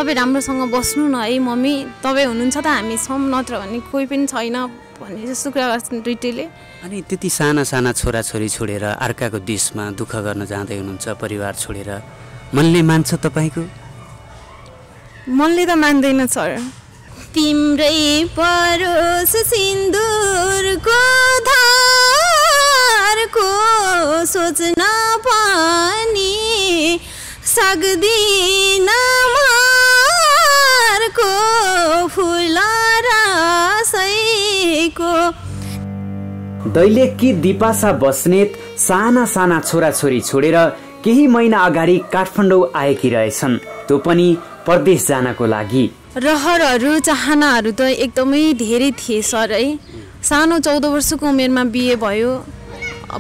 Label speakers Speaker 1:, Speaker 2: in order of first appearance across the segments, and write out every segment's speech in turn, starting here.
Speaker 1: तपाईँ राम्रोसँग बस्नु न है मम्मी, तपाईँ हुनुहुन्छ त हामी छौँ, नत्र भने कोही पनि छैन भन्ने जस्तो कुरा गर्छन् दुइटैले।
Speaker 2: अनि त्यति साना साना छोराछोरी छोडेर अर्काको देशमा दुःख गर्न जाँदै हुनुहुन्छ परिवार छोडेर, मनले मान्छ तपाईँको?
Speaker 1: मनले त मान्दैन सर। तिम्रै परोस सिन्दुरको धारको सोच्न पनि सक्दिन मारको फुल रसैको।
Speaker 3: दैलेखकी दिपासा बस्नेत साना साना छोराछोरी छोडेर केही महिना अगाडि काठमाडौँ आएकी रहेछन्, त्यो पनि परदेश जानको लागि।
Speaker 1: रहरहरू चाहनाहरू त एकदमै धेरै थिए सर है। सानो 14 वर्षको उमेरमा बिहे भयो,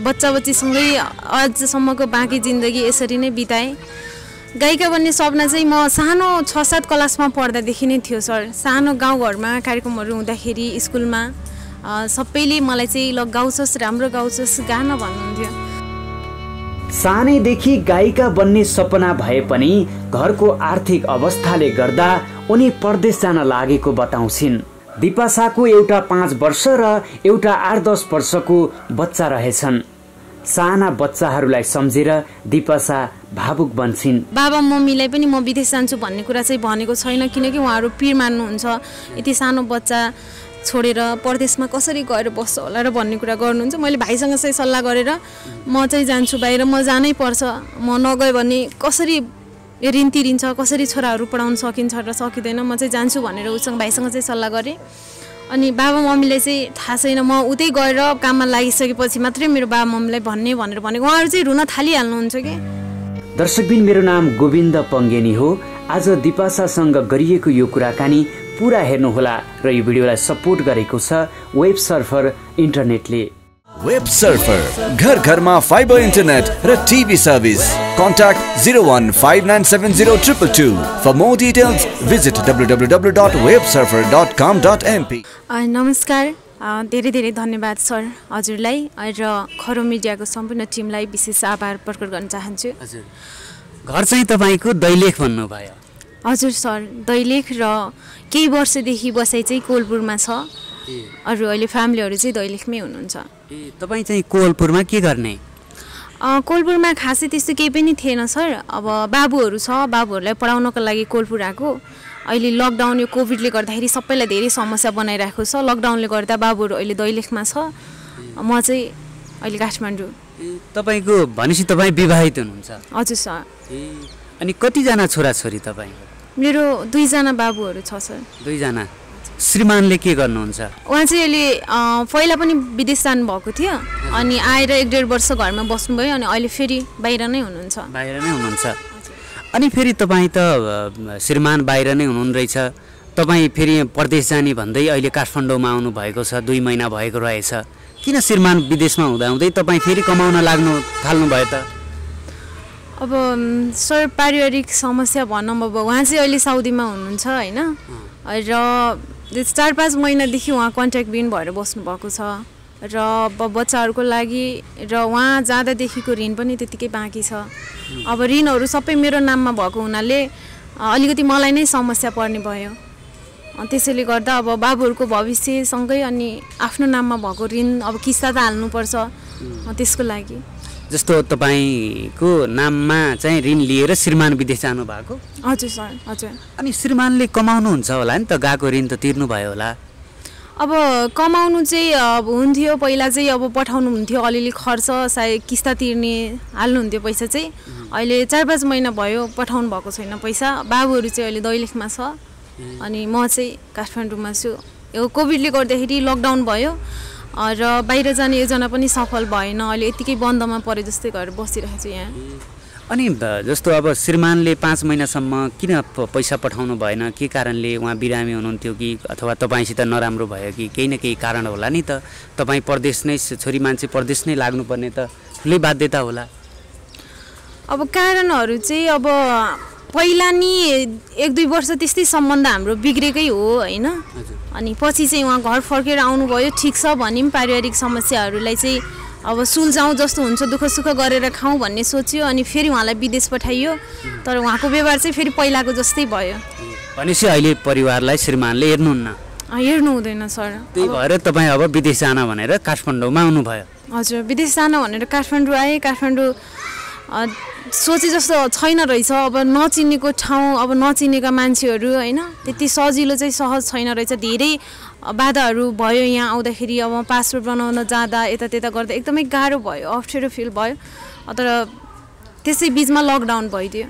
Speaker 1: बच्चा बच्चीसँगै आजसम्मको बाँकी जिन्दगी यसरी नै बिताएँ। गायिका बन्ने सपना चाहिँ म सानो 6-7 क्लासमा पढ्दादेखि नै थियो सर। सानो गाउँघरमा कार्यक्रमहरू हुँदाखेरि स्कुलमा सबैले मलाई चाहिँ ल गाउँछस्, राम्रो गाउँछस्, गान भन्नुहुन्थ्यो।
Speaker 3: सानैदेखि गायिका बन्ने सपना भए पनि घरको आर्थिक अवस्थाले गर्दा उनी परदेश जान लागेको बताउँछिन्। दिपासाको एउटा 5 वर्ष र एउटा 8-10 वर्षको बच्चा रहेछन्। साना बच्चाहरूलाई सम्झेर दिपासा भावुक बन्छिन्।
Speaker 1: बाबा मम्मीलाई पनि म विदेश जान्छु भन्ने कुरा चाहिँ भनेको छैन, किनकि उहाँहरू पीर मान्नुहुन्छ। यति सानो बच्चा छोडेर परदेशमा कसरी गएर बस्छ होला र भन्ने कुरा गर्नुहुन्छ। मैले भाइसँग चाहिँ सल्लाह गरेर म चाहिँ जान्छु बाहिर, म जानै पर्छ, म नगए भने कसरी ऋण तिरिन्छ, कसरी छोराहरू पढाउन सकिन्छ र सकिँदैन, म चाहिँ जान्छु भनेर उसँग भाइसँग चाहिँ सल्लाह गरेँ। अनि बाबा मम्मीलाई चाहिँ थाहा छैन, म उतै गएर काममा लागिसकेपछि मात्रै मेरो बाबा मम्मीलाई भनेको उहाँहरू चाहिँ रुन थालिहाल्नुहुन्छ कि।
Speaker 3: दर्शकबिन, मेरो नाम गोविन्द पङ्गेनी हो। आज दिपासासँग गरिएको यो कुराकानी पुरा हेर्नुहोला र यो भिडियोलाई सपोर्ट गरेको छ वेब सर्फर इन्टरनेटले।
Speaker 4: वेब सर्फर घर घरमा फाइबर इन्टरनेट र TV service. Contact 015970222. For more details, visit www.websurfer.com.mp.
Speaker 1: नमस्कार, धेरै धेरै धन्यवाद सर हजुरलाई र खरो मिडियाको सम्पूर्ण टिमलाई विशेष आभार प्रकट गर्न चाहन्छु।
Speaker 2: हजुर, घर चाहिँ तपाईँको दैलेख भन्नुभयो?
Speaker 1: हजुर सर, दैलेख र केही वर्षदेखि बसाइ चाहिँ कोलपुरमा छ। अरू अहिले फ्यामिलीहरू चाहिँ दैलेखमै हुनुहुन्छ।
Speaker 2: तपाईँ चाहिँ कोलपुरमा के गर्ने?
Speaker 1: कोलपुरमा खासै त्यस्तो केही पनि थिएन सर। अब बाबुहरू छ, बाबुहरूलाई पढाउनको लागि कोलपुर आएको। अहिले लकडाउन, यो कोभिडले गर्दाखेरि सबैलाई धेरै समस्या बनाइरहेको छ। लकडाउनले गर्दा बाबुहरू अहिले दैलेखमा छ, म चाहिँ अहिले काठमाडौँ।
Speaker 2: तपाईँको भनेपछि तपाईँ विवाहित हुनुहुन्छ?
Speaker 1: हजुर सर।
Speaker 2: अनि कतिजना छोराछोरी तपाईँ?
Speaker 1: मेरो 2 जना बाबुहरू छ सर।
Speaker 2: 2 जना। श्रीमानले के गर्नुहुन्छ?
Speaker 1: उहाँ चाहिँ अहिले पहिला पनि विदेश जानुभएको थियो, अनि आएर 1-1.5 वर्ष घरमा बस्नुभयो, अनि अहिले फेरि बाहिर नै हुनुहुन्छ।
Speaker 2: बाहिर नै हुनुहुन्छ? अनि फेरि तपाईँ त श्रीमान बाहिर नै हुनुहुन्न रहेछ, तपाईँ फेरि परदेश जाने भन्दै अहिले काठमाडौँमा आउनु भएको छ, 2 महिना भएको रहेछ। किन श्रीमान विदेशमा हुँदाहुँदै तपाईँ फेरि कमाउन थाल्नु भयो त?
Speaker 1: अब सर पारिवारिक समस्या भनौँ, अब उहाँ चाहिँ अहिले साउदीमा हुनुहुन्छ होइन, र 4-5 महिनादेखि उहाँ कन्ट्याक्ट बिन भएर बस्नुभएको छ, र बच्चाहरूको लागि र उहाँ जाँदादेखिको ऋण पनि त्यतिकै बाँकी छ। अब ऋणहरू सबै मेरो नाममा भएको हुनाले अलिकति मलाई नै समस्या पर्ने भयो। त्यसैले गर्दा अब बाबुहरूको भविष्यसँगै अनि आफ्नो नाममा भएको ऋण अब किस्ता त हाल्नुपर्छ, त्यसको लागि।
Speaker 2: जस्तो तपाईँको नाममा चाहिँ ऋण लिएर श्रीमान विदेश जानु भएको?
Speaker 1: हजुर सर, हजुर।
Speaker 2: अनि श्रीमानले कमाउनुहुन्छ होला नि त, गएको ऋण त तिर्नु भयो होला?
Speaker 1: अब कमाउनु चाहिँ अब हुन्थ्यो, पहिला चाहिँ अब पठाउनु हुन्थ्यो, अलिअलि खर्च सायद किस्ता तिर्ने हाल्नुहुन्थ्यो पैसा चाहिँ। अहिले 4-5 महिना भयो पठाउनु भएको छैन पैसा। बाबुहरू चाहिँ अहिले दैलेखमा छ, अनि म चाहिँ काठमाडौँमा छु। यो कोभिडले गर्दाखेरि लकडाउन भयो र बाहिर जाने योजना पनि सफल भएन, अहिले यतिकै बन्दमा परे जस्तै गरेर बसिरहेको छु यहाँ।
Speaker 2: अनि जस्तो अब श्रीमानले 5 महिनासम्म किन पैसा पठाउनु भएन? के कारणले? उहाँ बिरामी हुनुहुन्थ्यो कि अथवा तपाईँसित नराम्रो भयो कि? केही न केही कारण होला नि त। तपाईँ परदेश नै, छोरी मान्छे परदेश नै लाग्नुपर्ने त ठुलै बाध्यता होला।
Speaker 1: अब कारणहरू चाहिँ अब पहिला नि 1-2 वर्ष त्यस्तै सम्बन्ध हाम्रो बिग्रेकै हो होइन, अनि पछि चाहिँ उहाँ घर फर्केर आउनुभयो, ठिक छ भन्यौँ। पारिवारिक समस्याहरूलाई चाहिँ अब सुल्झाउँ, जस्तो हुन्छ दुःख सुख गरेर खाउँ भन्ने सोच्यो, अनि फेरि उहाँलाई विदेश पठाइयो, तर उहाँको व्यवहार चाहिँ फेरि पहिलाको जस्तै भयो।
Speaker 2: भनेपछि अहिले परिवारलाई श्रीमानले हेर्नुहुन्न?
Speaker 1: हेर्नु हुँदैन सर।
Speaker 2: त्यही भएर तपाईँ अब विदेश जान भनेर काठमाडौँमा आउनुभयो?
Speaker 1: हजुर, विदेश जान भनेर काठमाडौँ आएँ। काठमाडौँ सोचे जस्तो छैन रहेछ, अब नचिनेको ठाउँ, अब नचिनेका मान्छेहरू होइन, त्यति सजिलो चाहिँ सहज छैन रहेछ। धेरै बाधाहरू भयो यहाँ आउँदाखेरि। अब पासपोर्ट बनाउन जाँदा यता गर्दा एकदमै गाह्रो भयो, अप्ठ्यारो फिल भयो। तर त्यसै बिचमा लकडाउन भइदियो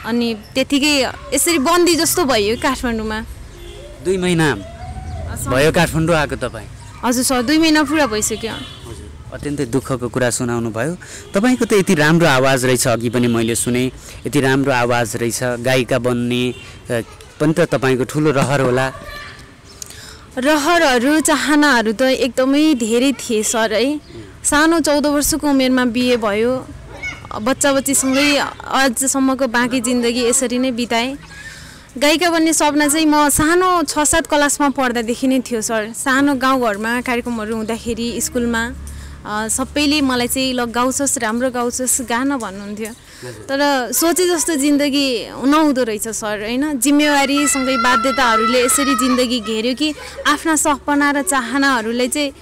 Speaker 1: अनि त्यतिकै यसरी बन्दी जस्तो भयो काठमाडौँमा।
Speaker 2: 2 महिना भयो काठमाडौँ आएको तपाईँ?
Speaker 1: हजुर सर, 2 महिना पुरा भइसक्यो।
Speaker 2: अत्यन्तै दुःखको कुरा सुनाउनु भयो। तपाईँको त यति राम्रो आवाज रहेछ, अघि पनि मैले सुने, यति राम्रो आवाज रहेछ, गायिका बन्ने पनि त तपाईँको ठुलो रहर होला?
Speaker 1: रहरहरू चाहनाहरू त एकदमै धेरै थिए सर है। सानो 14 वर्षको उमेरमा बिहे भयो, बच्चा बच्चीसँगै आजसम्मको बाँकी जिन्दगी यसरी नै बिताएँ। गायिका बन्ने सपना चाहिँ म सानो 6-7 क्लासमा पढ्दादेखि नै थियो सर। सानो गाउँघरमा कार्यक्रमहरू हुँदाखेरि स्कुलमा सबैले मलाई चाहिँ ल गाउँछस्, राम्रो गाउँछस्, गान भन्नुहुन्थ्यो। तर सोचे जस्तो जिन्दगी नहुँदो रहेछ सर होइन। जिम्मेवारीसँगै बाध्यताहरूले यसरी जिन्दगी घेर्यो कि आफ्ना सपना र चाहनाहरूलाई चाहिँ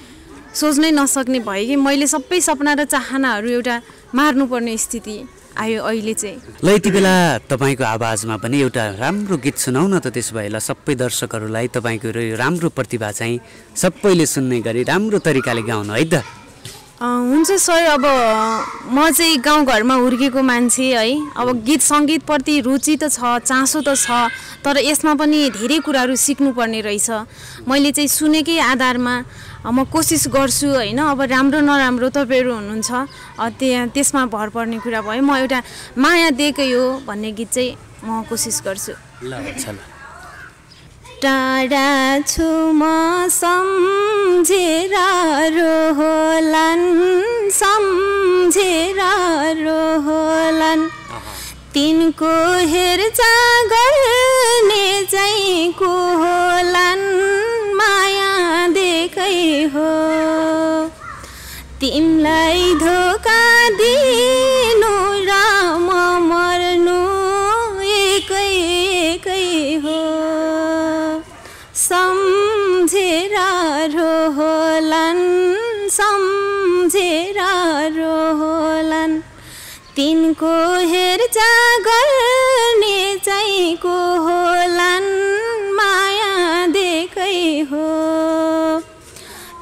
Speaker 1: सोच्नै नसक्ने भयो कि मैले सबै सपना र चाहनाहरू एउटा मार्नुपर्ने स्थिति आयो अहिले चाहिँ।
Speaker 2: ल यति बेला तपाईँको आवाजमा पनि एउटा राम्रो गीत सुनाउ न त। त्यसो भए ल सबै दर्शकहरूलाई तपाईँको यो राम्रो प्रतिभा चाहिँ सबैले सुन्ने गरी राम्रो तरिकाले गाउनु है त।
Speaker 1: हुन्छ सर। अब म चाहिँ गाउँघरमा हुर्केको मान्छे है। अब गीत सङ्गीतप्रति रुचि त छ, चासो त छ, तर यसमा पनि धेरै कुराहरू सिक्नुपर्ने रहेछ। मैले चाहिँ सुनेकै आधारमा म कोसिस गर्छु होइन। अब राम्रो नराम्रो तपाईँहरू हुनुहुन्छ, त्यसमा भर पर्ने कुरा भयो। म एउटा माया दिएकै हो भन्ने गीत चाहिँ म कोसिस गर्छु।
Speaker 2: ल अच्छा ल।
Speaker 1: टाढा छु म सम्झेर रोहलान्, सम्झेर रोहलान्, तिनको हेरचाह गर्ने चाहिँ को होलान्, माया देकै हो। तिमीलाई धोका दिनु र म मर्नु एकै हो। सम्झेर रोहलान्, सम्झेर रोहलान्, तिनको हेरचाह गर्ने चाहिँ को होलान्, माया देकै हो।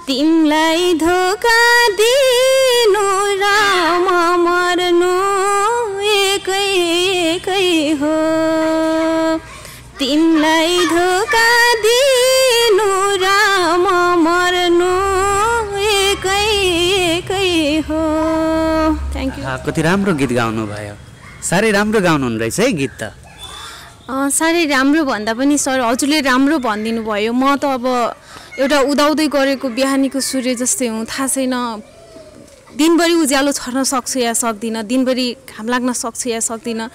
Speaker 1: तिमीलाई धोका दिनु र म मर्नु एकै हो। तिमीलाई धोका दिनु र म मर्नु एकै हो। Thank you.
Speaker 2: कति राम्रो गीत गाउनु भयो, साह्रै राम्रो गाउनुहुने रहेछ है गीत त।
Speaker 1: साह्रै राम्रो भन्दा पनि सर हजुरले राम्रो भनिदिनु भयो। म त अब एउटा उदाउँदै गरेको बिहानीको सूर्य जस्तै हुँ, थाहा छैन दिनभरि उज्यालो छर्न सक्छु या सक्दिनँ, दिनभरि घाम लाग्न सक्छु या सक्दिनँ।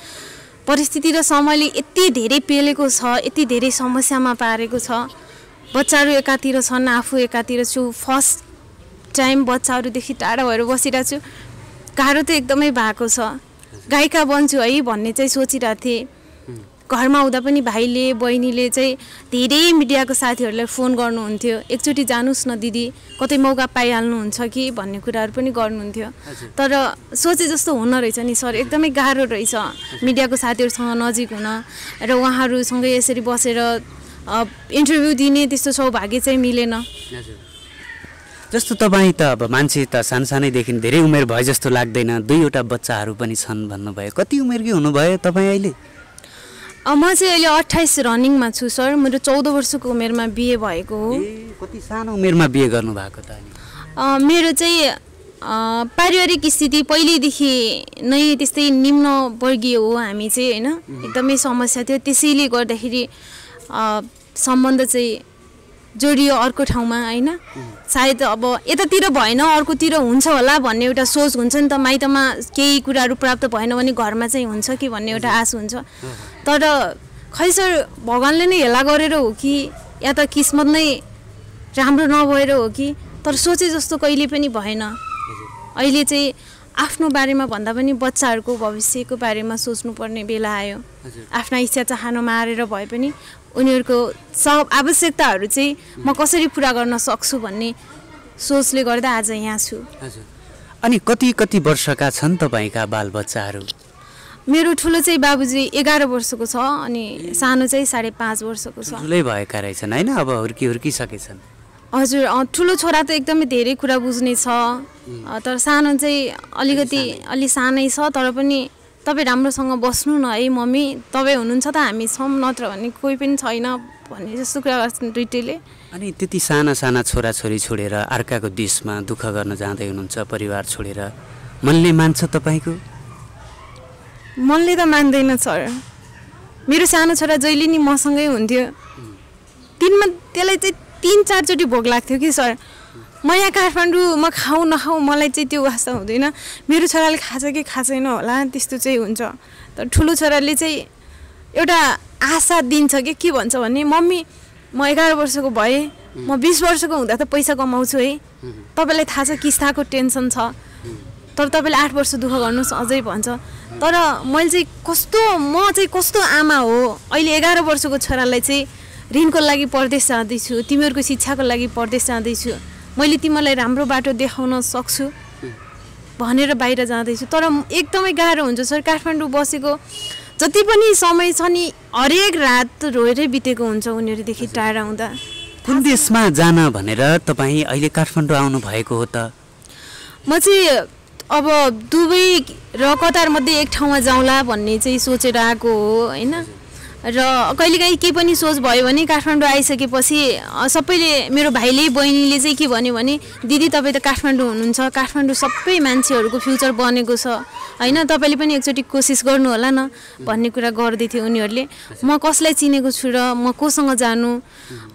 Speaker 1: परिस्थिति र समयले यति धेरै पेलेको छ, यति धेरै समस्यामा पारेको छ। बच्चाहरू एकातिर छन्, आफू एकातिर छु। फर्स्ट टाइम बच्चाहरूदेखि टाढा भएर बसिरहेको छु। गाह्रो त एकदमै भएको छ। गायिका बन्छु है भन्ने चाहिँ सोचिरहेको थिएँ। घरमा हुँदा पनि भाइले बहिनीले चाहिँ धेरै मिडियाको साथीहरूलाई फोन गर्नुहुन्थ्यो, एकचोटि जानुस् न दिदी, कतै मौका पाइहाल्नुहुन्छ कि भन्ने कुराहरू पनि गर्नुहुन्थ्यो। तर सोचे जस्तो हुन रहेछ नि सर, एकदमै गाह्रो रहेछ मिडियाको साथीहरूसँग नजिक हुन र उहाँहरूसँगै यसरी बसेर इन्टरभ्यू दिने त्यस्तो सौभाग्य चाहिँ मिलेन।
Speaker 2: जस्तो तपाईँ त अब मान्छे त सानसानैदेखि धेरै उमेर भयो जस्तो लाग्दैन, 2वटा बच्चाहरू पनि छन् भन्नुभयो। कति उमेरकै हुनुभयो तपाईँ अहिले?
Speaker 1: म चाहिँ अहिले 28 रनिङमा छु सर। मेरो 14 वर्षको उमेरमा बिहे भएको हो।
Speaker 2: कति सानो उमेरमा बिहे गर्नुभएको त?
Speaker 1: मेरो चाहिँ पारिवारिक स्थिति पहिल्यैदेखि नै त्यस्तै निम्न वर्गीय हो हामी चाहिँ होइन। एकदमै समस्या थियो, त्यसैले गर्दाखेरि सम्बन्ध चाहिँ जोडियो अर्को ठाउँमा होइन। सायद अब यतातिर भएन अर्कोतिर हुन्छ होला भन्ने एउटा सोच हुन्छ नि त। माइतमा केही कुराहरू प्राप्त भएन भने घरमा चाहिँ हुन्छ कि भन्ने एउटा आश हुन्छ। तर खै सर भगवान्ले नै हेला गरेर हो कि या त किस्मत नै राम्रो नभएर हो कि, तर सोचे जस्तो कहिले पनि भएन। अहिले चाहिँ आफ्नो बारेमा भन्दा पनि बच्चाहरूको भविष्यको बारेमा सोच्नुपर्ने बेला आयो। आफ्ना इच्छा चाहना मारेर भए पनि उनीहरूको सब आवश्यकताहरू चाहिँ म कसरी पुरा गर्न सक्छु भन्ने सोचले गर्दा आज यहाँ छु।
Speaker 2: अनि कति वर्षका छन् तपाईँका बालबच्चाहरू?
Speaker 1: मेरो ठुलो चाहिँ बाबुजी 11 वर्षको छ अनि सानो चाहिँ 5.5 वर्षको छ।
Speaker 2: ठुलै भएका रहेछन् होइन? अब हुर्किसकेछन्?
Speaker 1: हजुर, ठुलो छोरा त एकदमै धेरै कुरा बुझ्ने छ, तर सानो चाहिँ अलि सानै छ। तर पनि तपाईँ राम्रोसँग बस्नु न है मम्मी, तपाईँ हुनुहुन्छ त हामी छौँ, नत्र भने कोही पनि छैन भन्ने जस्तो कुरा गर्छन् दुइटैले।
Speaker 2: अनि त्यति साना छोराछोरी छोडेर अर्काको देशमा दुःख गर्न जाँदै हुनुहुन्छ परिवार छोडेर, मनले मान्छ तपाईँको?
Speaker 1: मनले त मान्दैन सर। मेरो सानो छोरा जहिले नि मसँगै हुन्थ्यो, दिनमा त्यसलाई चाहिँ 3-4 चोटि भोक लाग्थ्यो कि सर। म यहाँ काठमाडौँ म खाऊ नखाऊ मलाई चाहिँ त्यो वास्ता हुँदैन, मेरो छोराले खान्छ कि खाँदैन होला त्यस्तो चाहिँ हुन्छ। तर ठुलो छोराले चाहिँ एउटा आशा दिन्छ कि के भन्छ भने मम्मी म 11 वर्षको भएँ, म 20 वर्षको हुँदा त पैसा कमाउँछु है, तपाईँलाई थाहा छ किस्ताको टेन्सन छ, तर तपाईँले 8 वर्ष दुःख गर्नुहोस् अझै भन्छ। तर मैले चाहिँ कस्तो आमा हो, अहिले 11 वर्षको छोरालाई चाहिँ ऋणको लागि परदेश जाँदैछु, तिमीहरूको शिक्षाको लागि परदेश जाँदैछु, मैले तिमीलाई राम्रो बाटो देखाउन सक्छु भनेर बाहिर जाँदैछु। तर एकदमै गाह्रो हुन्छ सर, काठमाडौँ बसेको जति पनि समय छ नि हरेक रात रोएरै बितेको हुन्छ उनीहरूदेखि टाढा हुँदा।
Speaker 2: कुन देशमा जान भनेर तपाईँ अहिले काठमाडौँ आउनु भएको हो त?
Speaker 1: म चाहिँ अब दुबई र कतार मध्ये एक ठाउँमा जाउँला भन्ने चाहिँ सोचेर आएको हो होइन। र कहिलेकाहीँ केही पनि सोच भयो भने काठमाडौँ आइसकेपछि सबैले, मेरो भाइले बहिनीले चाहिँ के भन्यो भने दिदी तपाईँ त काठमाडौँ हुनुहुन्छ, काठमाडौँ सबै मान्छेहरूको फ्युचर बनेको छ होइन, तपाईँले पनि एकचोटि कोसिस गर्नु होला न भन्ने कुरा गर्दै थियो उनीहरूले। म कसलाई चिनेको छु र म कोसँग जानु,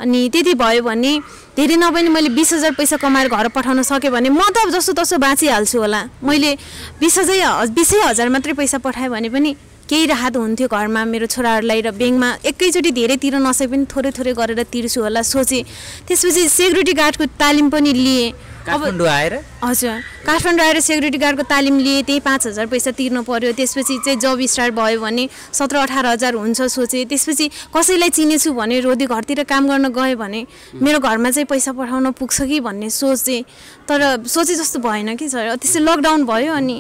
Speaker 1: अनि त्यति भयो भने धेरै नभए मैले 20,000 पैसा कमाएर घर पठाउन सकेँ भने म त जस्तो तस्तो बाँचिहाल्छु होला। मैले 20,000 मात्रै पैसा पठाएँ भने पनि केही राहत हुन्थ्यो घरमा मेरो छोराहरूलाई, र ब्याङ्कमा एकैचोटि धेरै तिर नसके पनि थोरै गरेर तिर्छु होला सोचेँ। त्यसपछि सेक्युरिटी गार्डको तालिम पनि लिएँ।
Speaker 2: काठमाडौँ आएर?
Speaker 1: हजुर, काठमाडौँ आएर सेक्युरिटी गार्डको तालिम लिएँ, त्यही 5,000 पैसा तिर्नु पर्यो। त्यसपछि चाहिँ जब स्टार्ट भयो भने 17-18 हजार हुन्छ सोचेँ। त्यसपछि कसैलाई चिनेछु भने रोदी घरतिर काम गर्न गएँ भने मेरो घरमा चाहिँ पैसा पठाउन पुग्छ कि भन्ने सोचेँ, तर सोचे जस्तो भएन कि सर। त्यसै लकडाउन भयो अनि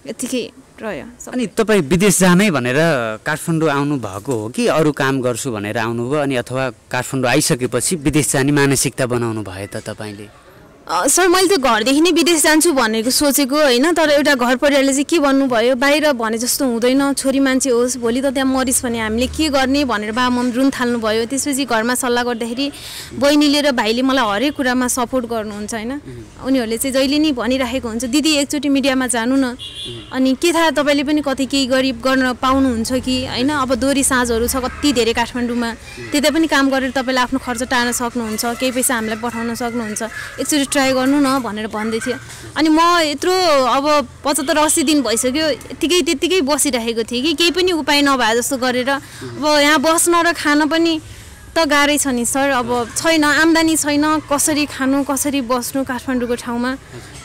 Speaker 1: यतिकै रह्यो।
Speaker 2: अनि तपाईँ विदेश जानै भनेर काठमाडौँ आउनु भएको हो कि अरू काम गर्छु भनेर आउनुभयो, अनि अथवा काठमाडौँ आइसकेपछि विदेश जाने मानसिकता बनाउनु भयो त तपाईँले?
Speaker 1: सर मैले त घरदेखि नै विदेश जान्छु भनेको सोचेको होइन, तर एउटा घर परिवारले चाहिँ के भन्नुभयो बाहिर भने जस्तो हुँदैन, छोरी मान्छे होस् भोलि त त्यहाँ मरिस् भने हामीले के गर्ने भनेर बाबामम रुन थाल्नुभयो। त्यसपछि घरमा सल्लाह गर्दाखेरि बहिनीले र भाइले मलाई हरेक कुरामा सपोर्ट गर्नुहुन्छ होइन। उनीहरूले चाहिँ जहिले नि भनिराखेको हुन्छ दिदी एकचोटि मिडियामा जानु न, अनि के थाहा तपाईँले पनि कतै केही गर्न पाउनुहुन्छ कि होइन। अब दोहोरी साँझहरू छ कति धेरै काठमाडौँमा, त्यता पनि काम गरेर तपाईँले आफ्नो खर्च टार्न सक्नुहुन्छ, केही पैसा हामीलाई पठाउन सक्नुहुन्छ, एकचोटि ट्राई गर्नु न भनेर भन्दै थियो। अनि म यत्रो अब 75-80 दिन भइसक्यो त्यतिकै बसिरहेको थिएँ कि केही पनि उपाय नभए जस्तो गरेर। अब यहाँ बस्न र खान पनि त गाह्रै छ नि सर, अब छैन आम्दानी छैन, कसरी खानु कसरी बस्नु काठमाडौँको ठाउँमा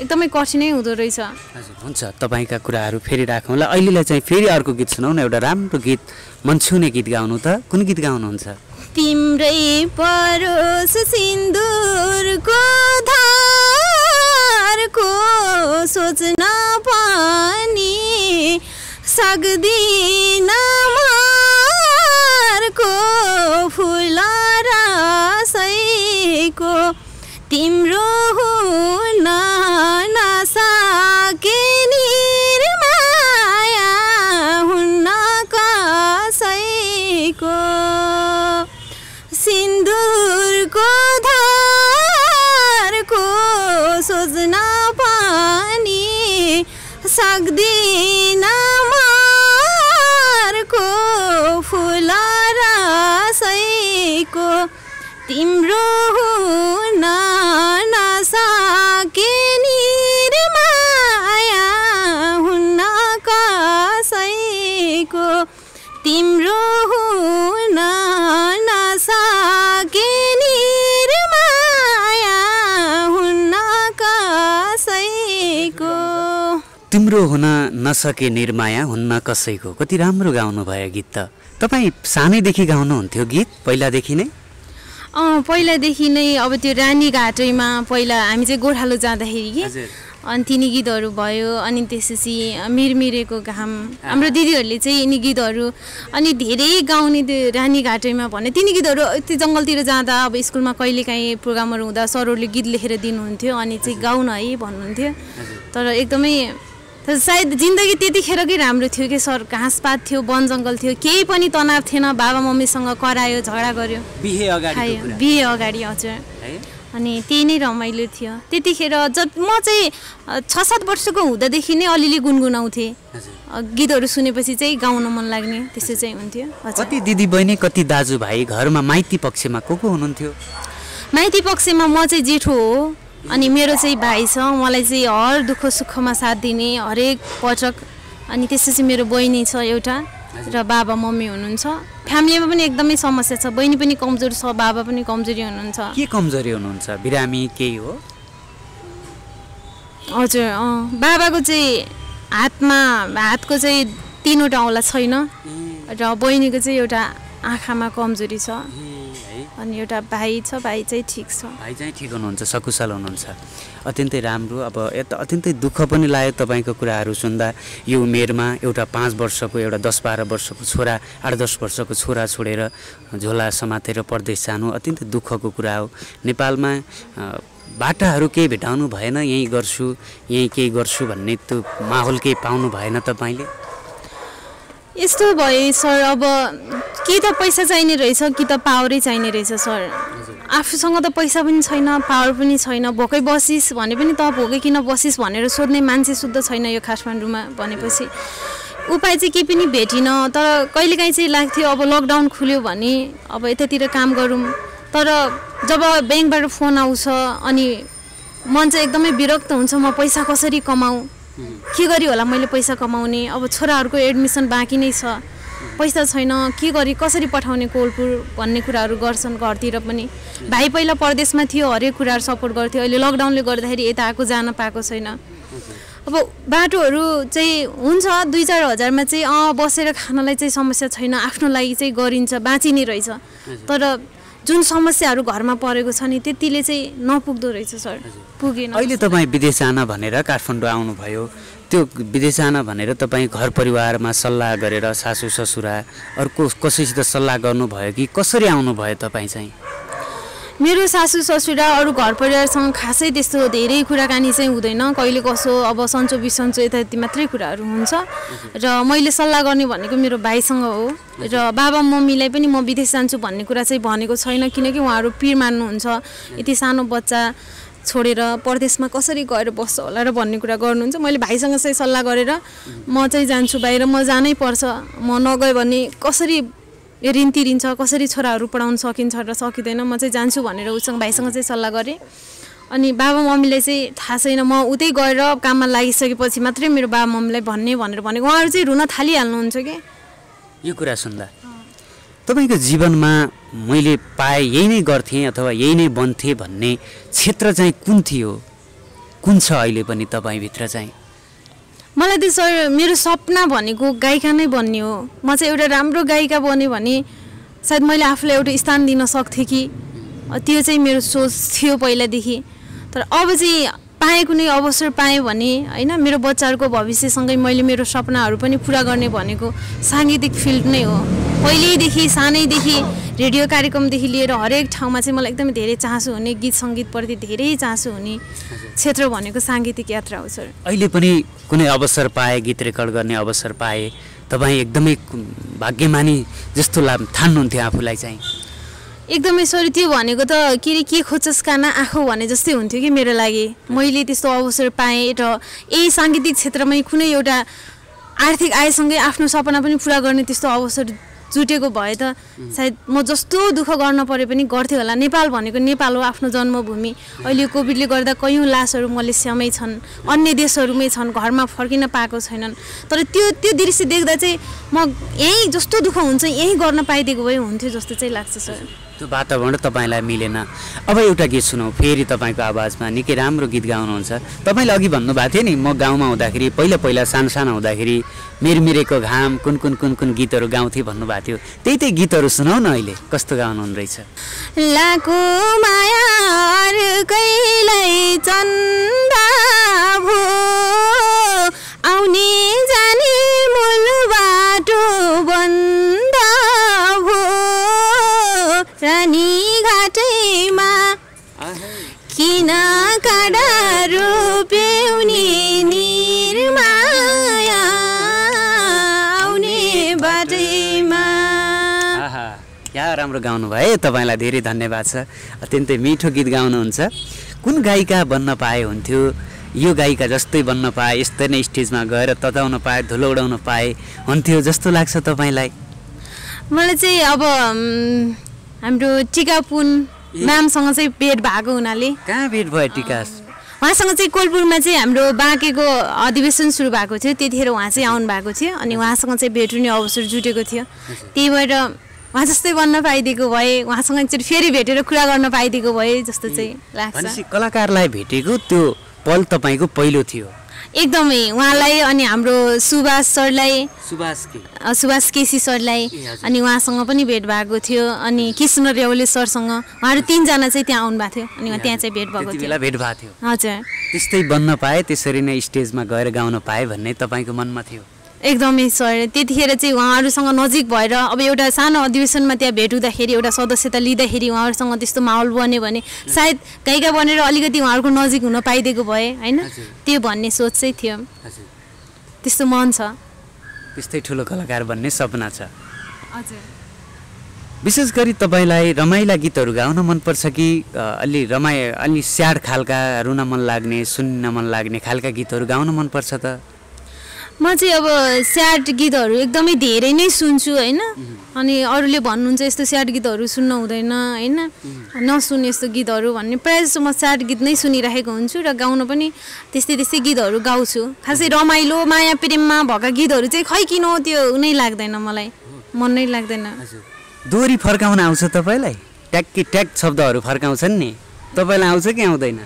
Speaker 1: एकदमै कठिनै हुँदो रहेछ।
Speaker 2: हुन्छ, तपाईँका कुराहरू फेरि राखौँला। अहिलेलाई चाहिँ फेरि अर्को गीत सुनाउनु, एउटा राम्रो गीत, मन छुने गीत गाउनु त। कुन गीत गाउनुहुन्छ?
Speaker 1: तिम्रै परोस सिन्दुरको धारको सोच्न पनि सक्दिन मारको फुल रसैको तिम्रो हुन नसके निर्माया हुन्न कसैको सिन्दुरको धारको सोच्न पनि सक्दिन मारको फुल रसैको तिम्रो हुन नसके निर्माया हुन्न कसैको तिम्रो हुन नसके निर्माया हुन्न कसैको।
Speaker 2: तिम्रो हुन नसके निर्माया हुन्न कसैको, कति राम्रो गाउनु भयो गीत त। तपाईँ सानैदेखि गाउनुहुन्थ्यो गीत पहिलादेखि नै?
Speaker 1: पहिलादेखि नै। अब त्यो रानी घाटैमा पहिला हामी चाहिँ गोठालो जाँदाखेरि कि अनि तिनी गीतहरू भयो, अनि त्यसपछि मिरमिरेको घाम, हाम्रो दिदीहरूले चाहिँ यिनी गीतहरू अनि धेरै गाउने त्यो रानी घाटैमा भन्ने तिनी गीतहरू। त्यो जङ्गलतिर जाँदा अब स्कुलमा कहिलेकाहीँ प्रोग्रामहरू हुँदा सरहरूले गीत लेखेर दिनुहुन्थ्यो अनि चाहिँ गाउन है भन्नुहुन्थ्यो। तर एकदमै सायद जिन्दगी त्यतिखेरकै राम्रो थियो कि सर। घाँसपात थियो, वन जङ्गल थियो, केही पनि तनाव थिएन। बाबा मम्मीसँग करायो, झगडा गर्यो, बिहे अगाडि हजुर। अनि त्यही नै रमाइलो थियो त्यतिखेर। जब म चाहिँ 6-7 वर्षको हुँदादेखि नै अलिअलि गुनगुनाउँथेँ। गीतहरू सुनेपछि चाहिँ गाउन मन लाग्ने त्यस्तो चाहिँ हुन्थ्यो।
Speaker 2: कति दिदी बहिनी, कति दाजुभाइ घरमा माइती पक्षमा को हुनुहुन्थ्यो?
Speaker 1: माइती पक्षमा म चाहिँ जेठो हो, अनि मेरो चाहिँ भाइ छ। मलाई चाहिँ हर दुःख सुखमा साथ दिने हरेक पटक। अनि त्यसपछि मेरो बहिनी छ एउटा र बाबा मम्मी हुनुहुन्छ। फ्यामिलीमा पनि एकदमै समस्या छ। बहिनी पनि कमजोर छ, बाबा पनि कमजोरी हुनुहुन्छ।
Speaker 2: के कमजोरी हुनुहुन्छ? बिरामी केही हो?
Speaker 1: हजुर बाबाको चाहिँ हातको चाहिँ 3वटा औँला छैन र बहिनीको चाहिँ एउटा आँखामा कमजोरी छ। अनि एउटा भाइ छ, भाइ चाहिँ ठिक छ।
Speaker 2: भाइ चाहिँ ठिक हुनुहुन्छ, सकुशल हुनुहुन्छ। अत्यन्तै राम्रो। अब यता अत्यन्तै दुःख पनि लाग्यो तपाईँको कुराहरू सुन्दा। यो उमेरमा एउटा 5 वर्षको, एउटा 10-12 वर्षको छोरा, 8-10 वर्षको छोरा छोडेर झोला समातेर परदेश जानु अत्यन्तै दुःखको कुरा हो। नेपालमा बाटाहरू केही भेटाउनु भएन, यहीँ गर्छु यहीँ केही गर्छु भन्ने त्यो माहौल केही पाउनु भएन तपाईँले?
Speaker 1: यस्तो भयो सर। अब कि त पैसा चाहिने रहेछ कि त पावरै चाहिने रहेछ सर। आफूसँग त पैसा पनि छैन, पावर पनि छैन। भोकै बसिस् भने पनि त भोकै किन बसिस् भनेर सोध्ने मान्छे शुद्ध छैन यो काठमाडौँमा भनेपछि उपाय चाहिँ केही पनि भेटिन। तर कहिलेकाहीँ चाहिँ लाग्थ्यो अब लकडाउन खुल्यो भने अब यतातिर काम गरौँ। तर जब ब्याङ्कबाट फोन आउँछ अनि मन चाहिँ एकदमै विरक्त हुन्छ। म पैसा कसरी कमाऊँ, के गरी होला मैले पैसा कमाउने? अब छोराहरूको एडमिसन बाँकी नै छ, पैसा छैन, के गरी कसरी पठाउने कोलपुर भन्ने कुराहरू गर्छन् घरतिर पनि। भाइ पहिला परदेशमा थियो, हरेक कुराहरू सपोर्ट गर्थ्यो। अहिले लकडाउनले गर्दाखेरि यता आएको जान पाएको छैन। अब बाटोहरू चाहिँ हुन्छ 2-4 हजारमा चाहिँ बसेर खानलाई चाहिँ समस्या छैन, आफ्नो लागि चाहिँ गरिन्छ, बाँचिने रहेछ। तर जुन समस्याहरू घरमा परेको छ नि त्यतिले चाहिँ नपुग्दो रहेछ सर, पुगेन।
Speaker 2: अहिले तपाईँ विदेश जान भनेर काठमाडौँ आउनुभयो। त्यो विदेश जान भनेर तपाईँ घर परिवारमा सल्लाह गरेर सासू ससुरा अर्को कसैसित सल्लाह गर्नुभयो कि कसरी आउनुभयो तपाईँ चाहिँ?
Speaker 1: मेरो सासू ससुरा अरू घर परिवारसँग खासै त्यस्तो धेरै कुराकानी चाहिँ हुँदैन। कहिले कसो अब सन्चो बिसन्चो यतायति मात्रै कुराहरू हुन्छ। र मैले सल्लाह गर्ने भनेको मेरो भाइसँग हो। र बाबा मम्मीलाई पनि म विदेश जान्छु भन्ने कुरा चाहिँ भनेको छैन, किनकि उहाँहरू पिर मान्नुहुन्छ। यति सानो बच्चा छोडेर परदेशमा कसरी गएर बस्छ होला र भन्ने कुरा गर्नुहुन्छ। मैले भाइसँग चाहिँ सल्लाह गरेर म चाहिँ जान्छु बाहिर, म जानै पर्छ, म नगएँ भने कसरी ऋण तिरिन्छ, कसरी छोराहरू पढाउन सकिन्छ र सकिँदैन, म चाहिँ जान्छु भनेर उसँग भाइसँग चाहिँ सल्लाह गरेँ। अनि बाबा मम्मीले चाहिँ थाहा छैन, म उतै गएर काममा लागिसकेपछि मात्रै मेरो बाबा मम्मीलाई भन्ने भनेर भनेको। उहाँहरू चाहिँ रुन थालिहाल्नुहुन्छ कि
Speaker 2: यो कुरा सुन्दा। तपाईँको जीवनमा मैले पाएँ यही नै गर्थेँ अथवा यही नै बन्थेँ भन्ने क्षेत्र चाहिँ कुन थियो, कुन छ अहिले पनि तपाईँभित्र चाहिँ?
Speaker 1: मलाई त सर मेरो सपना भनेको गायिका नै बन्ने हो। म चाहिँ एउटा राम्रो गायिका बन्यो भने सायद मैले आफूलाई एउटा स्थान दिन सक्थेँ कि, त्यो चाहिँ मेरो सोच थियो पहिलादेखि। तर अब चाहिँ पाएँ, कुनै अवसर पाएँ भने होइन, मेरो बच्चाहरूको भविष्यसँगै मैले मेरो सपनाहरू पनि पुरा गर्ने भनेको साङ्गीतिक फिल्ड नै हो। पहिल्यैदेखि सानैदेखि रेडियो कार्यक्रमदेखि लिएर हरेक ठाउँमा चाहिँ मलाई एकदमै धेरै चासो हुने, गीत सङ्गीतप्रति धेरै चासो हुने क्षेत्र भनेको साङ्गीतिक यात्रा हो सर।
Speaker 2: अहिले पनि कुनै अवसर पाए, गीत रेकर्ड गर्ने अवसर पाए, तपाईँ एकदमै भाग्यमानी जस्तो ठान्नुहुन्थ्यो आफूलाई चाहिँ?
Speaker 1: एकदमै सर, त्यो भनेको त के खोजस् काना आँखो भने जस्तै हुन्थ्यो कि मेरो लागि। मैले त्यस्तो अवसर पाएँ र यही साङ्गीतिक क्षेत्रमै कुनै एउटा आर्थिक आयसँगै आफ्नो सपना पनि पुरा गर्ने त्यस्तो अवसर जुटेको भए त सायद म जस्तो दुःख गर्न परे पनि गर्थेँ होला। नेपाल भनेको नेपाल हो, आफ्नो जन्मभूमि। अहिले कोभिडले गर्दा कयौँ लासहरू मलेसियामै छन्, अन्य देशहरूमै छन्, घरमा फर्किन पाएको छैनन्। तर त्यो दृश्य देख्दा चाहिँ म यहीँ जस्तो दुःख हुन्छ यहीँ गर्न पाइदिएको भए हुन्थ्यो जस्तो चाहिँ लाग्छ सर।
Speaker 2: त्यो त्यो वातावरण तपाईँलाई मिलेन। अब एउटा गीत सुनौँ फेरि तपाईँको आवाजमा, निकै राम्रो गीत गाउनुहुन्छ। तपाईँले अघि भन्नुभएको थियो नि, म गाउँमा हुँदाखेरि पहिला सानो हुँदाखेरि मिरमिरेको घाम कुन कुन गीतहरू गाउँथेँ भन्नुभएको थियो। त्यही गीतहरू सुनाउ न अहिले, कस्तो गाउनुहुँदो रहेछ।
Speaker 1: लाको माया अर्कैलाई चन्दा भो, आउने जाने मूल बाटो बन्द भो, रानी घाटैमा किन काँडा रोप्यौनी निर्माया, आउने बाटैमा।
Speaker 2: क्या राम्रो गाउनु भयो, तपाईँलाई धेरै धन्यवाद छ। अत्यन्तै मिठो गीत गाउनुहुन्छ। कुन गायिका बन्न पाए हुन्थ्यो, यो गायिका जस्तै बन्न पाए, यस्तै नै स्टेजमा गएर तताउन पाए, धुलो उडाउन पाए हुन्थ्यो जस्तो लाग्छ तपाईँलाई?
Speaker 1: मलाई चाहिँ अब हाम्रो टिकापुन म्यामसँग चाहिँ भेट भएको हुनाले।
Speaker 2: कहाँ भेट भयो टिकास?
Speaker 1: उहाँसँग चाहिँ कोलपुरमा चाहिँ हाम्रो बाँकेको अधिवेशन सुरु भएको थियो, त्यतिखेर उहाँ चाहिँ आउनु भएको थियो अनि उहाँसँग चाहिँ भेट हुने अवसर जुटेको थियो। त्यही भएर उहाँ जस्तै बन्न पाइदिएको भए, उहाँसँग एकचोटि फेरि भेटेर कुरा गर्न पाइदिएको भए जस्तो चाहिँ लाग्छ।
Speaker 2: कलाकारलाई भेटेको त्यो पल तपाईँको पहिलो थियो?
Speaker 1: एकदमै, उहाँलाई अनि हाम्रो सुभाष सरलाई, सुभाष केसी सरलाई अनि उहाँसँग पनि भेट भएको थियो अनि कृष्ण रेवले सरसँग, उहाँहरू 3 जना चाहिँ त्यहाँ आउनु भएको थियो अनि त्यहाँ चाहिँ भेट भएको थियो। हजुर,
Speaker 2: त्यस्तै बन्न पाए, त्यसरी नै स्टेजमा गएर गाउन पाए भन्ने तपाईँको मनमा थियो?
Speaker 1: एकदमै सर, त्यतिखेर चाहिँ उहाँहरूसँग नजिक भएर अब एउटा सानो अधिवेशनमा त्यहाँ भेट हुँदाखेरि, एउटा सदस्यता लिँदाखेरि उहाँहरूसँग त्यस्तो माहौल बन्यो भने सायद गायिका बनेर अलिकति उहाँहरूको नजिक हुन पाइदिएको भए होइन, त्यो भन्ने सोच चाहिँ थियो। त्यस्तो मन छ,
Speaker 2: त्यस्तै ठुलो कलाकार बन्ने सपना छ। विशेष गरी तपाईँलाई रमाइला गीतहरू गाउन मनपर्छ कि अलि स्याड खालका, रुन मन लाग्ने, सुन्न मन लाग्ने खालका गीतहरू गाउन मनपर्छ त?
Speaker 1: म चाहिँ अब स्याड गीतहरू एकदमै धेरै नै सुन्छु होइन, अनि अरूले भन्नुहुन्छ यस्तो स्याड गीतहरू सुन्न हुँदैन होइन, नसुन यस्तो गीतहरू भन्ने, प्रायः जस्तो म स्याड गीत नै सुनिरहेको हुन्छु र गाउन पनि त्यस्तै गीतहरू गाउँछु। खासै रमाइलो माया प्रेममा भएका गीतहरू चाहिँ खै किन त्यो नै लाग्दैन, मलाई मन नै लाग्दैन।
Speaker 2: दोहोरी फर्काउन आउँछ तपाईँलाई? ट्याक्की ट्याग शब्दहरू फर्काउँछन् नि, तपाईँलाई आउँछ कि आउँदैन?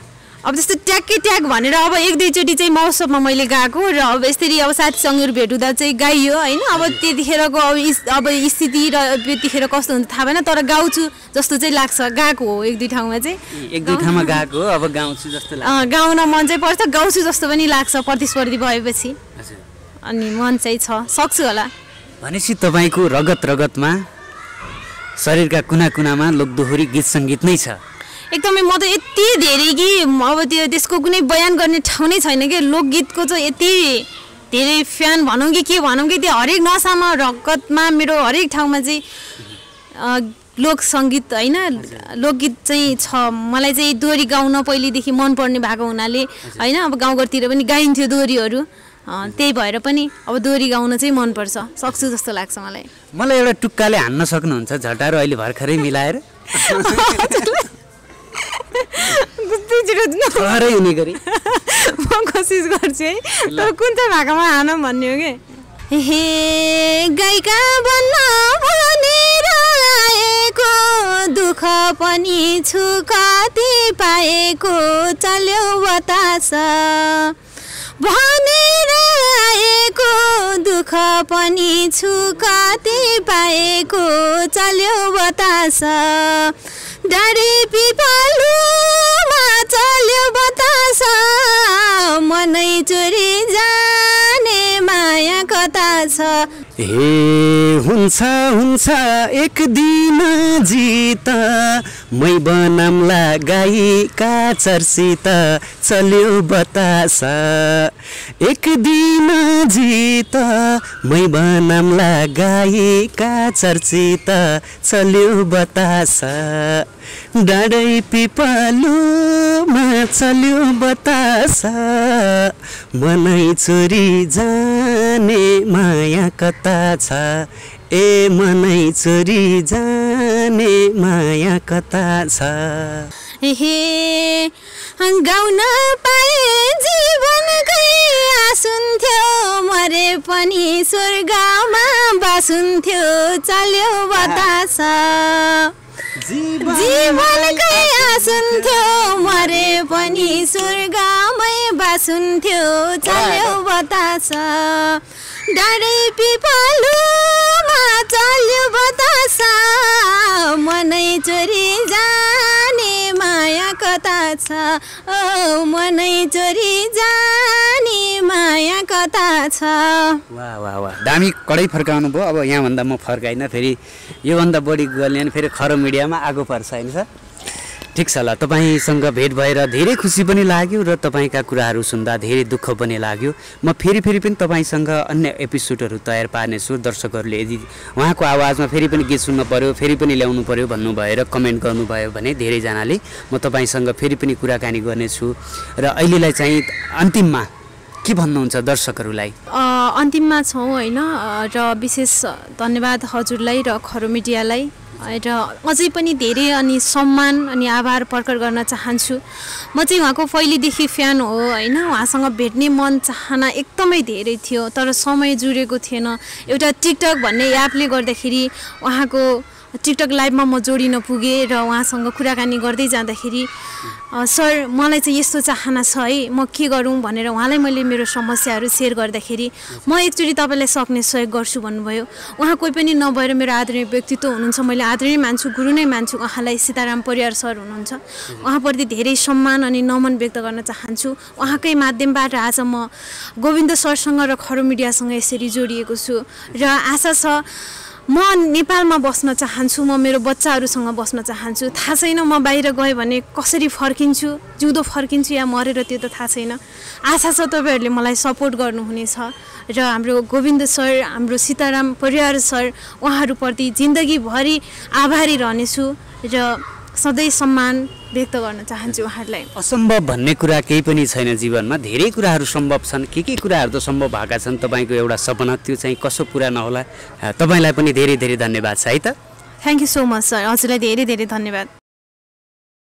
Speaker 1: अब जस्तो ट्याक्कै ट्याग भनेर अब 1-2 चोटि चाहिँ महोत्सवमा मैले गाएको र अब यसरी अब साथीसँगहरू भेट हुँदा चाहिँ गाइयो होइन। अब त्यतिखेरको अब स्थिति र त्यतिखेर कस्तो हुन्छ थाहा भएन, तर गाउँछु जस्तो चाहिँ लाग्छ। गएको हो 1-2 ठाउँमा चाहिँ,
Speaker 2: 1-2 ठाउँमा गएको अब गाउँछु जस्तो लाग्छ।
Speaker 1: गाउन मन चाहिँ पर्छ, गाउँछु जस्तो पनि लाग्छ प्रतिस्पर्धी भएपछि, अनि मन चाहिँ छ, सक्छु होला।
Speaker 2: भनेपछि तपाईँको रगतमा शरीरका कुना कुनामा लोकदोहोरी गीत सङ्गीत नै छ?
Speaker 1: एकदमै, म त यति धेरै कि अब त्यसको कुनै बयान गर्ने ठाउँ नै छैन कि। लोकगीतको चाहिँ यति धेरै फ्यान भनौँ कि के भनौँ कि, त्यो हरेक नसामा रगतमा मेरो हरेक ठाउँमा चाहिँ लोक सङ्गीत होइन, लोकगीत चाहिँ छ। मलाई चाहिँ दोहोरी गाउन पहिलेदेखि मनपर्ने भएको हुनाले होइन, अब गाउँघरतिर पनि गाइन्थ्यो दोहोरीहरू, त्यही भएर पनि अब दोहोरी गाउन चाहिँ मनपर्छ, सक्छु जस्तो लाग्छ मलाई।
Speaker 2: मलाई एउटा टुक्काले हान्न सक्नुहुन्छ झटारो अहिले भर्खरै मिलाएर? थोरै हुने गरी
Speaker 1: म कोसिस गर्छु है, तर कुन चाहिँ भाकामा हान भन्ने हो कि। हे गायिका बन्न भनेर आएको, दुःख पनि छु कति पाएको, चल्यो बतास भनेर आएको, दुःख पनि छु कति पाएको, चल्यो बतास डाँडे पिपलुमा चल्यो बतास, मनै चोरी जाने माया कता छ।
Speaker 2: हे हुन्छ एक दिन जित, मै बनामला गायिका चर्चित, चल्यो बतास एक दिन जित, मै बनामला गायिका चर्चित, चल्यो बतास डाँडै पिपलुमा चल्यो बतास, मनै चोरी जाने माया कता छ, ए मनै चोरी जाने माया कता छ।
Speaker 1: हे गाउन पाए जीवनकै आसुन्थ्यो, मरे पनि स्वर्गमा बासुन्थ्यो, चल्यो बतास जीवनकै आसुन्थ्यो मरे पनि स्वर्गमै बासुन्थ्यो चल्यो बतास डाँडै पिपलुमा चल्यो बतास मनै चोरी जाने माया कता छ ओ मनै चोरी जाने माया कता छ।
Speaker 2: वाह वाह वाह दामी कडै फर्काउनु भयो। अब यहाँभन्दा म फर्काइन, फेरि योभन्दा बढी गर्ने भने फेरि खरो मिडियामा आगो पर्छ होइन सर। ठिक छ ल, तपाईँसँग भेट भएर धेरै खुसी पनि लाग्यो र तपाईँका कुराहरू सुन्दा धेरै दुःख पनि लाग्यो। म फेरि पनि तपाईँसँग अन्य एपिसोडहरू तयार पार्नेछु। दर्शकहरूले यदि उहाँको आवाजमा फेरि पनि गीत सुन्न पर्यो, फेरि पनि ल्याउनु पर्यो भन्नुभयो र कमेन्ट गर्नुभयो भने धेरैजनाले म तपाईँसँग फेरि पनि कुराकानी गर्नेछु। र अहिलेलाई चाहिँ अन्तिममा के भन्नुहुन्छ दर्शकहरूलाई?
Speaker 1: अन्तिममा छौँ होइन, र विशेष धन्यवाद हजुरलाई र खरो मिडियालाई र अझै पनि धेरै अनि सम्मान अनि आभार प्रकट गर्न चाहन्छु। म चाहिँ उहाँको पहिलेदेखि फ्यान हो होइन, उहाँसँग भेट्ने मन चाहना एकदमै धेरै थियो तर समय जुरेको थिएन। एउटा टिकटक भन्ने एपले गर्दाखेरि उहाँको टिकटक लाइभमा म जोडिन पुगेँ र उहाँसँग कुराकानी गर्दै जाँदाखेरि सर मलाई चाहिँ यस्तो चाहना छ है, म के गरौँ भनेर उहाँलाई मैले मेरो समस्याहरू सेयर गर्दाखेरि म एकचोटि तपाईँलाई सक्ने सहयोग गर्छु भन्नुभयो। उहाँ कोही पनि नभएर मेरो आदरणीय व्यक्तित्व हुनुहुन्छ, मैले आदरणीय मान्छु, गुरु नै मान्छु उहाँलाई। सीताराम परियार सर हुनुहुन्छ, उहाँप्रति धेरै सम्मान अनि नमन व्यक्त गर्न चाहन्छु। उहाँकै माध्यमबाट आज म गोविन्द सरसँग र खरो मिडियासँग यसरी जोडिएको छु र आशा छ म नेपालमा बस्न चाहन्छु, म मेरो बच्चाहरूसँग बस्न चाहन्छु। थाहा छैन म बाहिर गएँ भने कसरी फर्किन्छु, जिउँदो फर्किन्छु या मरेर, त्यो त थाहा छैन। आशा छ तपाईँहरूले मलाई सपोर्ट गर्नुहुनेछ र हाम्रो गोविन्द सर, हाम्रो सीताराम परियार सर उहाँहरूप्रति जिन्दगीभरि आभारी रहनेछु र सधैँ सम्मान व्यक्त गर्न चाहन्छु उहाँहरूलाई।
Speaker 2: असम्भव भन्ने कुरा केही पनि छैन जीवनमा, धेरै कुराहरू सम्भव छन्। के कुराहरू त सम्भव भएका छन्। तपाईँको एउटा सपना त्यो चाहिँ कसो पुरा नहोला। तपाईँलाई पनि धेरै धेरै धन्यवाद छ है त।
Speaker 1: Thank you so much sir, हजुरलाई धेरै धेरै धन्यवाद।